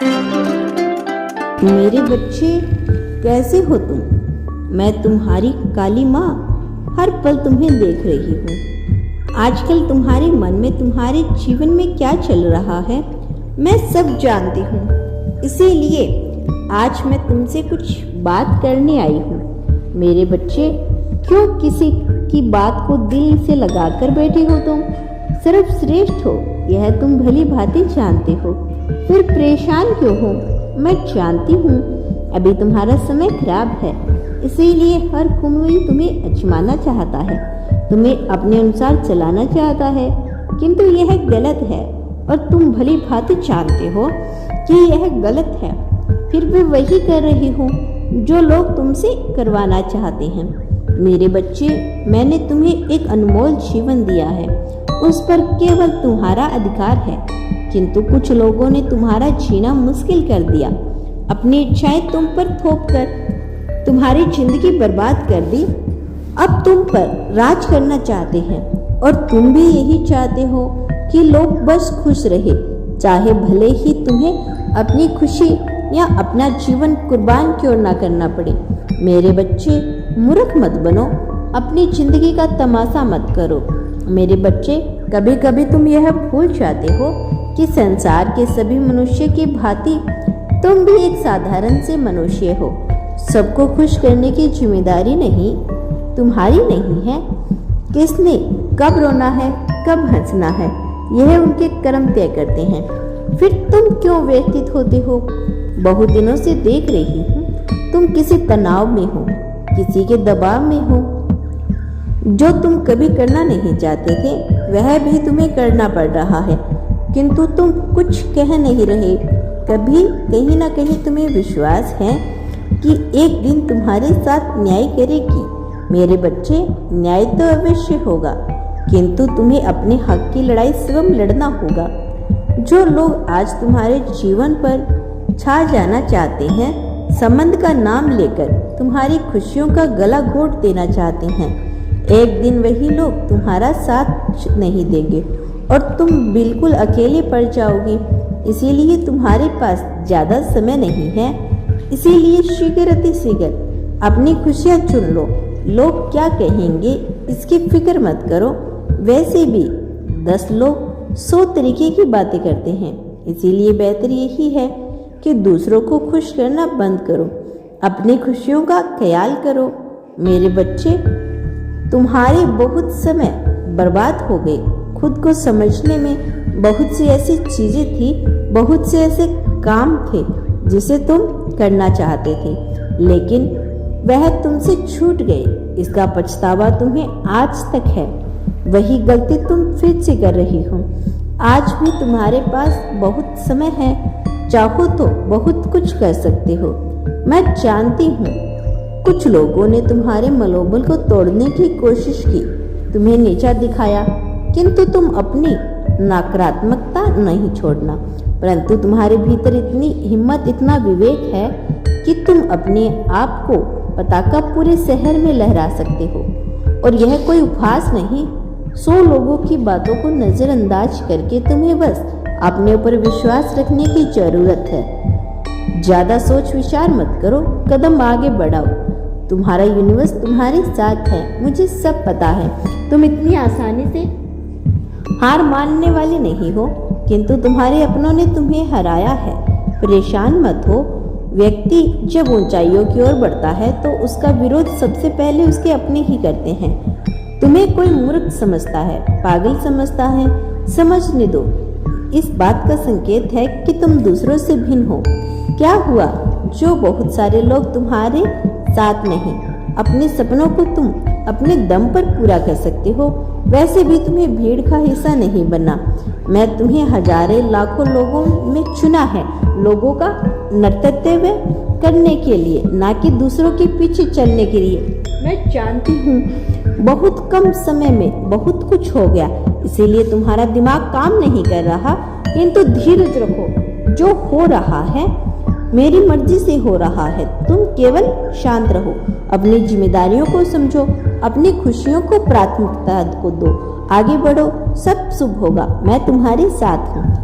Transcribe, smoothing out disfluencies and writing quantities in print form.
मेरे बच्चे, कैसे हो तुम? मैं तुम्हारी काली माँ हर पल तुम्हें देख रही हूँ। आजकल तुम्हारे मन में, तुम्हारे जीवन में क्या चल रहा है, मैं सब जानती हूँ। इसीलिए आज मैं तुमसे कुछ बात करने आई हूँ। मेरे बच्चे, क्यों किसी की बात को दिल से लगा कर बैठे हो तुम? सर्वश्रेष्ठ हो यह तुम भली भांति जानते हो, फिर परेशान क्यों हो? मैं जानती हूँ अभी तुम्हारा समय खराब है, इसीलिए हर कोई तुम्हें आजमाना चाहता है, तुम्हें अपने अनुसार चलाना चाहता है, किंतु यह गलत है और तुम भली भांति जानते हो कि यह गलत है, फिर भी वही कर रही हो जो लोग तुमसे करवाना चाहते हैं। मेरे बच्चे, मैंने तुम्हें एक अनमोल जीवन दिया है, उस पर केवल तुम्हारा अधिकार है, किंतु कुछ लोगों ने तुम्हारा जीना मुश्किल कर दिया। अपनी इच्छाएं तुम पर थोप कर तुम्हारी जिंदगी बर्बाद कर दी। अब तुम पर राज करना चाहते हैं और तुम भी यही चाहते हो कि लोग बस खुश रहे, चाहे भले ही तुम्हें अपनी खुशी या अपना जीवन कुर्बान क्यों ना करना पड़े। मेरे बच्चे, मूर्ख मत बनो, अपनी जिंदगी का तमाशा मत करो। मेरे बच्चे, कभी कभी तुम यह भूल जाते हो कि संसार के सभी मनुष्य की भांति तुम भी एक साधारण से मनुष्य हो। सबको खुश करने की जिम्मेदारी नहीं तुम्हारी नहीं है। किसने कब रोना है, कब हंसना है, यह उनके कर्म तय करते हैं। फिर तुम क्यों व्यथित होते हो? बहुत दिनों से देख रही हूँ तुम किसी तनाव में हो, किसी के दबाव में हो। जो तुम कभी करना नहीं चाहते थे वह भी तुम्हें करना पड़ रहा है, किंतु तुम कुछ कह नहीं रहे। कभी कहीं ना कहीं तुम्हें विश्वास है कि एक दिन तुम्हारे साथ न्याय करेगी। मेरे बच्चे, न्याय तो अवश्य होगा, किंतु तुम्हें अपने हक की लड़ाई स्वयं लड़ना होगा। जो लोग आज तुम्हारे जीवन पर छा जाना चाहते हैं, संबंध का नाम लेकर तुम्हारी खुशियों का गला घोट देना चाहते हैं, एक दिन वही लोग तुम्हारा साथ नहीं देंगे और तुम बिल्कुल अकेले पड़ जाओगी। इसीलिए तुम्हारे पास ज़्यादा समय नहीं है, इसीलिए शीघ्र अतिशीघ्र अपनी खुशियाँ चुन लो। लोग क्या कहेंगे इसकी फिक्र मत करो। वैसे भी 10 लोग 100 तरीके की बातें करते हैं, इसीलिए बेहतर यही है कि दूसरों को खुश करना बंद करो, अपनी खुशियों का ख्याल करो। मेरे बच्चे, तुम्हारे बहुत समय बर्बाद हो गए। खुद को समझने में बहुत सी ऐसी चीजें थी, बहुत से ऐसे काम थे जिसे तुम करना चाहते थे, लेकिन वह तुमसे छूट गए। इसका पछतावा तुम्हें आज तक है। वही गलती तुम फिर से कर रही हो। आज भी तुम्हारे पास बहुत समय है, चाहो तो बहुत कुछ कर सकते हो। मैं जानती हूँ कुछ लोगों ने तुम्हारे मनोबल को तोड़ने की कोशिश की, तुम्हें नीचा दिखाया, किंतु तुम अपनी नकारात्मकता नहीं छोड़ना। परंतु तुम्हारे भीतर इतनी हिम्मत, इतना विवेक है कि तुम अपने आप को पताका पूरे शहर में लहरा सकते हो। और यह कोई उपहास नहीं, 100 लोगों की बातों को नज़रअंदाज करके तुम्हें बस अपने ऊपर विश्वास रखने की जरूरत है। ज़्यादा सोच विचार मत करो, कदम आगे बढ़ाओ। तुम्हारा यूनिवर्स तुम्हारे साथ है, मुझे सब पता है। तुम इतनी आसानी से हार मानने वाले नहीं हो, किंतु तुम्हारे अपनों ने तुम्हें हराया है। परेशान मत हो। व्यक्ति जब ऊंचाइयों की ओर बढ़ता है तो उसका विरोध सबसे पहले उसके अपने ही करते हैं। तुम्हें कोई मूर्ख समझता है, पागल समझता है, समझने दो। इस बात का संकेत है कि तुम दूसरों से भिन्न हो। क्या हुआ जो बहुत सारे लोग तुम्हारे साथ नहीं? अपने सपनों को तुम अपने दम पर पूरा कर सकते हो, वैसे भी तुम्हें भीड़ का हिस्सा नहीं बनना। मैं तुम्हें हजारों लाखों लोगों में चुना है, लोगों का नेतृत्व करने के लिए, ना कि दूसरों के पीछे चलने के लिए। मैं जानती हूँ बहुत कम समय में बहुत कुछ हो गया, इसीलिए तुम्हारा दिमाग काम नहीं कर रहा, किंतु धीरज रखो। जो हो रहा है मेरी मर्जी से हो रहा है, तुम केवल शांत रहो। अपनी जिम्मेदारियों को समझो, अपनी खुशियों को प्राथमिकता को दो, आगे बढ़ो, सब शुभ होगा। मैं तुम्हारे साथ हूँ।